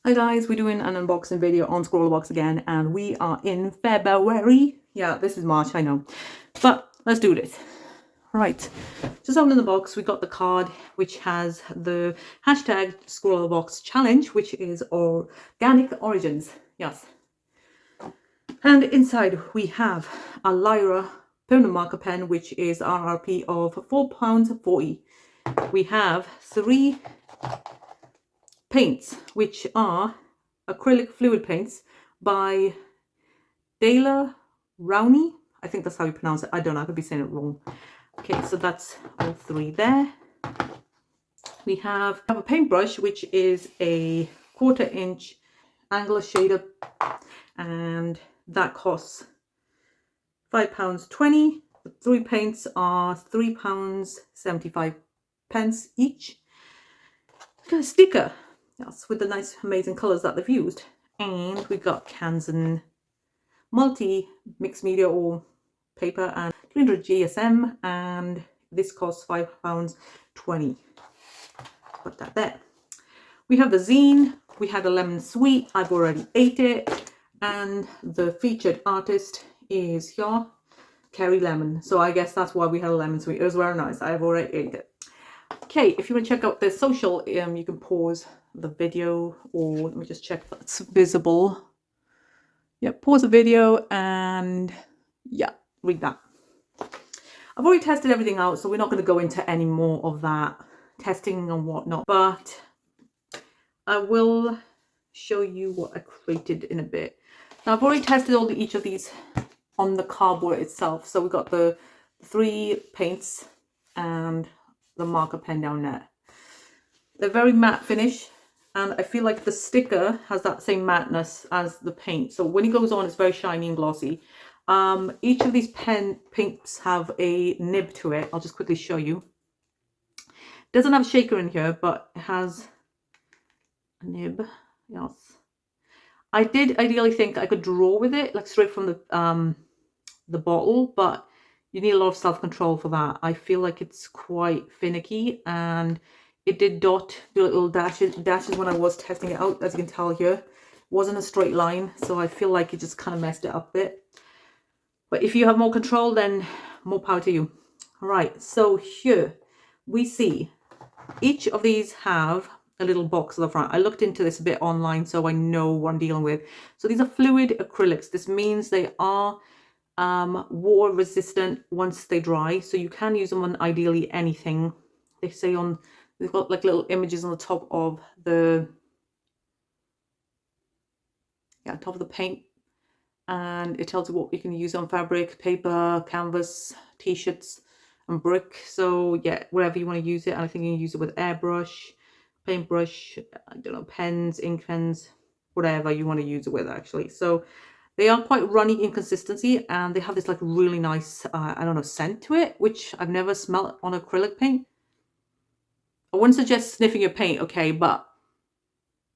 Hi guys, we're doing an unboxing video on Scrawlr Box again, and we are in February. Yeah, this is March, I know, but let's do this. Right, just opening the box, we got the card which has the hashtag Scrawlr Box challenge, which is organic origins. Yes, and inside we have a Lyra permanent marker pen, which is RRP of £4.40. We have 3 paints, which are acrylic fluid paints by Dela Rowney. I think that's how you pronounce it. I don't know, I could be saying it wrong. Okay, so that's all 3 there. We have a paintbrush, which is a 1/4 inch angular shader, and that costs £5.20. The 3 paints are £3.75 each. We got a sticker. Yes, with the nice amazing colours that they've used. And we've got Kansan multi mixed media or paper and 300 GSM, and this costs £5.20. Put that there. We have the zine. We had a lemon sweet. I've already ate it, and the featured artist is here, Kerry Lemon. So I guess that's why we had a lemon sweet. It was very nice. I've already ate it. Okay, if you want to check out their social, you can pause the video, or let me just check if that's visible. Yeah, pause the video and yeah, read that. I've already tested everything out, so we're not going to go into any more of that testing and whatnot, but I will show you what I created in a bit. Now, I've already tested each of these on the cardboard itself. So we've got the 3 paints and the marker pen down there. They're very matte finish, and I feel like the sticker has that same matteness as the paint. So when it goes on, it's very shiny and glossy. Each of these paints have a nib to it. I'll just quickly show you. It doesn't have a shaker in here, but it has a nib. Yes. I did ideally think I could draw with it, like straight from the bottle, but you need a lot of self-control for that. I feel like it's quite finicky, and it did do little dashes when I was testing it out. As you can tell here, it wasn't a straight line, so I feel like it just kind of messed it up a bit. But if you have more control, then more power to you. All right, so here we see each of these have a little box at the front. I looked into this a bit online, so I know what I'm dealing with. So these are fluid acrylics. This means they are water resistant once they dry, so you can use them on ideally anything. They say on, they've got like little images on the top of the paint, and it tells you what you can use on fabric, paper, canvas, t-shirts and brick. So yeah, wherever you want to use it. And I think you can use it with airbrush, paintbrush, I don't know, pens, ink pens, whatever you want to use it with actually. So they are quite runny in consistency, and they have this like really nice, I don't know, scent to it, which I've never smelled on acrylic paint. I wouldn't suggest sniffing your paint, okay, but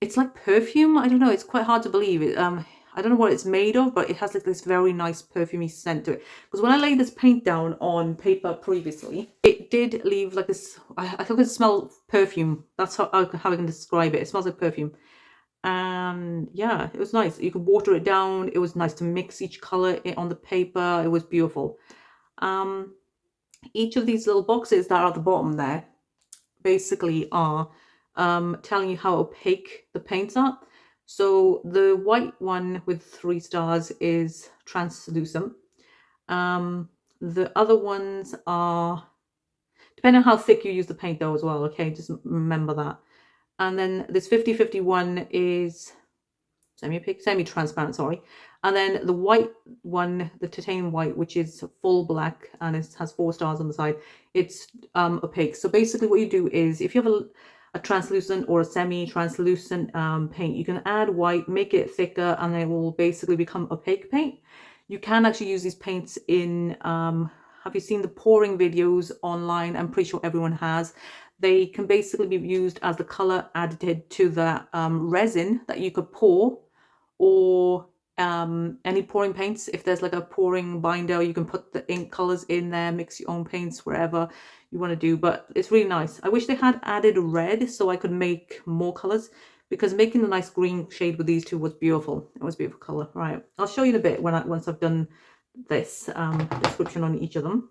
it's like perfume. I don't know, it's quite hard to believe it. I don't know what it's made of, but it has like this very nice perfumey scent to it. Because when I laid this paint down on paper previously, it did leave like this, I thought it smelled perfume. That's how I can describe it. It smells like perfume. And yeah, it was nice. You could water it down. It was nice to mix each color on the paper. It was beautiful. Each of these little boxes that are at the bottom there basically are telling you how opaque the paints are. So the white one with 3 stars is translucent. The other ones are, depending on how thick you use the paint though as well, okay, just remember that. And then this 50-51 is semi-opaque, semi-transparent, sorry. And then the white one, the titanium white, which is full black and it has 4 stars on the side, it's opaque. So basically what you do is, if you have a translucent or a semi-translucent paint, you can add white, make it thicker, and it will basically become opaque paint. You can actually use these paints in, have you seen the pouring videos online? I'm pretty sure everyone has. They can basically be used as the color added to the resin that you could pour, or any pouring paints. If there's like a pouring binder, you can put the ink colors in there, mix your own paints wherever you want to do. But it's really nice. I wish they had added red so I could make more colors, because making the nice green shade with these two was beautiful. It was a beautiful color. Right, I'll show you in a bit once I've done this description on each of them.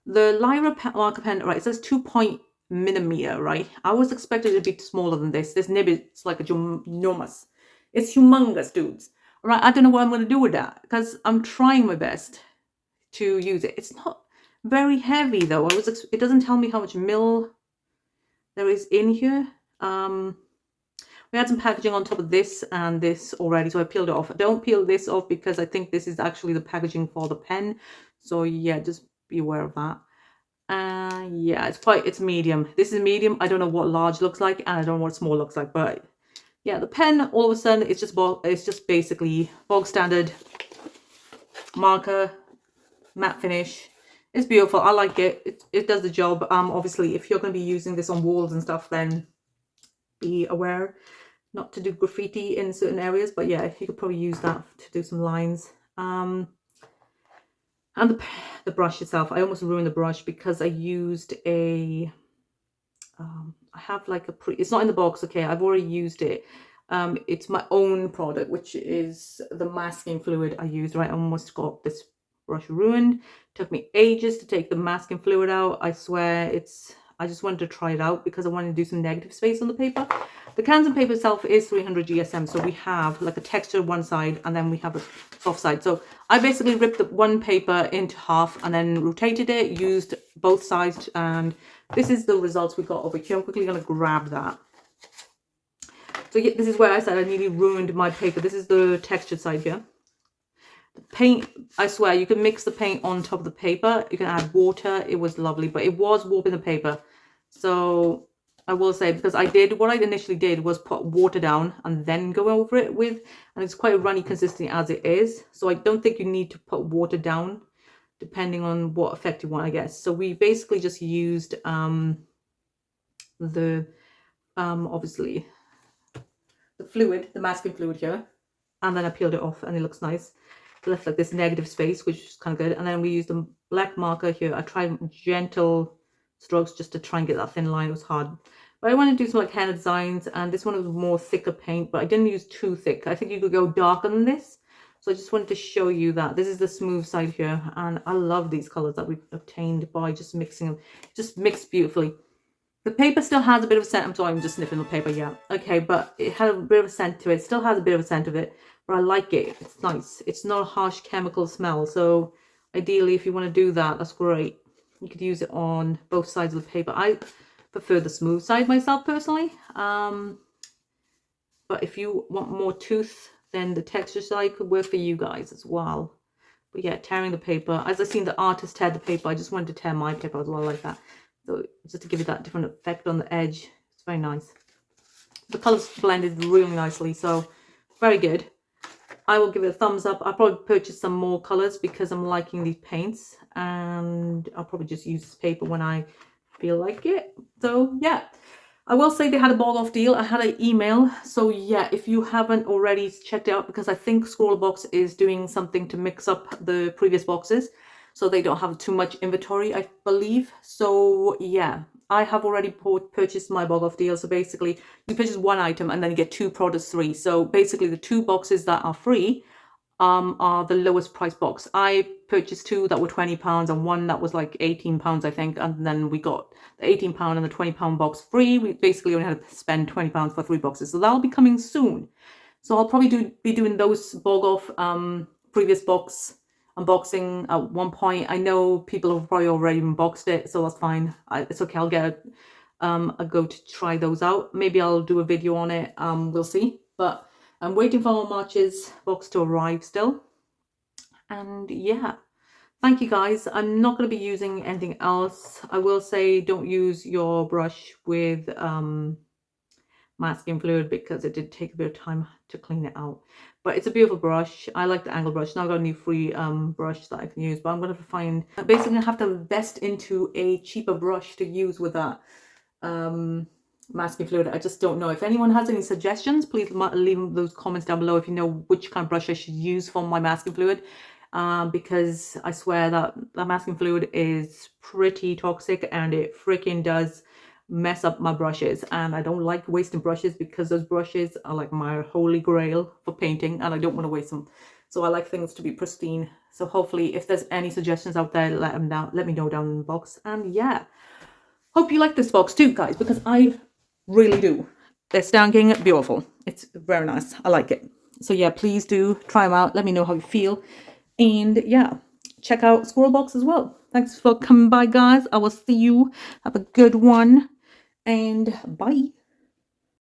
The Lyra marker pen, right, it says 2.0 right? I was expecting it to be smaller than this. This nib is like a ginormous. It's humongous, dudes. All right, I don't know what I'm going to do with that because I'm trying my best to use it. It's not very heavy though. It doesn't tell me how much mil there is in here. We had some packaging on top of this and this already, so I peeled it off. Don't peel this off because I think this is actually the packaging for the pen. So yeah, just be aware of that. Yeah, it's medium. This is medium. I don't know what large looks like, and I don't know what small looks like, but yeah, the pen all of a sudden it's just basically bog standard marker, matte finish. It's beautiful. I like it. It does the job. Obviously, if you're going to be using this on walls and stuff, then be aware not to do graffiti in certain areas. But yeah, you could probably use that to do some lines. And the brush itself, I almost ruined the brush because I used a I have like it's not in the box, okay, I've already used it. It's my own product, which is the masking fluid I used, right? I almost got this brush ruined. Took me ages to take the masking fluid out. I swear I just wanted to try it out because I wanted to do some negative space on the paper. The Canson paper itself is 300 GSM, so we have like a texture one side and then we have a soft side. So I basically ripped the one paper into half and then rotated it, used both sides, and this is the results we got over here. I'm quickly going to grab that. So yeah, this is where I said I nearly ruined my paper. This is the textured side here. The paint, I swear, you can mix the paint on top of the paper. You can add water. It was lovely, but it was warping the paper. So I will say, because what I initially did was put water down and then go over it with, and it's quite a runny consistency as it is. So I don't think you need to put water down, depending on what effect you want, I guess. So we basically just used obviously the fluid, the masking fluid here, and then I peeled it off and it looks nice. Left like this negative space, which is kind of good. And then we used a black marker here. I tried gentle strokes just to try and get that thin line. It was hard, but I want to do some like henna designs, and this one was more thicker paint, but I didn't use too thick. I think you could go darker than this, so I just wanted to show you that this is the smooth side here, and I love these colors that we've obtained by just mixing them. Just mixed beautifully. The paper still has a bit of a scent. I'm sorry, I'm just sniffing the paper. Yeah, okay, but it had a bit of a scent to it. Still has a bit of a scent of it, but I like it. It's nice. It's not a harsh chemical smell. So ideally, if you want to do that, that's great. You could use it on both sides of the paper. I prefer the smooth side myself personally. But if you want more tooth, then the texture side could work for you guys as well. But yeah, tearing the paper. As I've seen the artist tear the paper, I just wanted to tear my paper as well like that. So just to give it that different effect on the edge. It's very nice. The colours blended really nicely, so very good. I will give it a thumbs up. I'll probably purchase some more colours because I'm liking these paints, and I'll probably just use this paper when I feel like it. So yeah, I will say they had a ball off deal. I had an email, so yeah, if you haven't already checked it out, because I think Scrawlr Box is doing something to mix up the previous boxes so they don't have too much inventory, I believe. So yeah, I have already purchased my bog off deal. So basically you purchase one item and then you get 2 products free. So basically the 2 boxes that are free are the lowest price box. I purchased 2 that were £20 and 1 that was like £18, I think, and then we got the £18 and the £20 box free. We basically only had to spend £20 for 3 boxes, so that'll be coming soon. So I'll probably be doing those bog off previous box unboxing at one point. I know people have probably already unboxed it, so that's fine. It's okay. I'll get a go to try those out. Maybe I'll do a video on it. We'll see. But I'm waiting for March's box to arrive still. And yeah, thank you guys. I'm not going to be using anything else. I will say don't use your brush with masking fluid because it did take a bit of time to clean it out, but it's a beautiful brush. I like the angle brush. Now I've got a new free brush that I can use, but I'm going to find, I'm basically going to have to invest into a cheaper brush to use with that masking fluid. I just don't know. If anyone has any suggestions, please leave those comments down below if you know which kind of brush I should use for my masking fluid, because I swear that masking fluid is pretty toxic and it freaking does mess up my brushes, and I don't like wasting brushes because those brushes are like my holy grail for painting and I don't want to waste them. So I like things to be pristine. So hopefully if there's any suggestions out there, let me know down in the box. And yeah, hope you like this box too, guys, because I really do. They're stunning, beautiful. It's very nice. I like it. So yeah, please do try them out. Let me know how you feel. And yeah, check out Scrawlr Box as well. Thanks for coming by, guys. I will see you. Have a good one. And bye.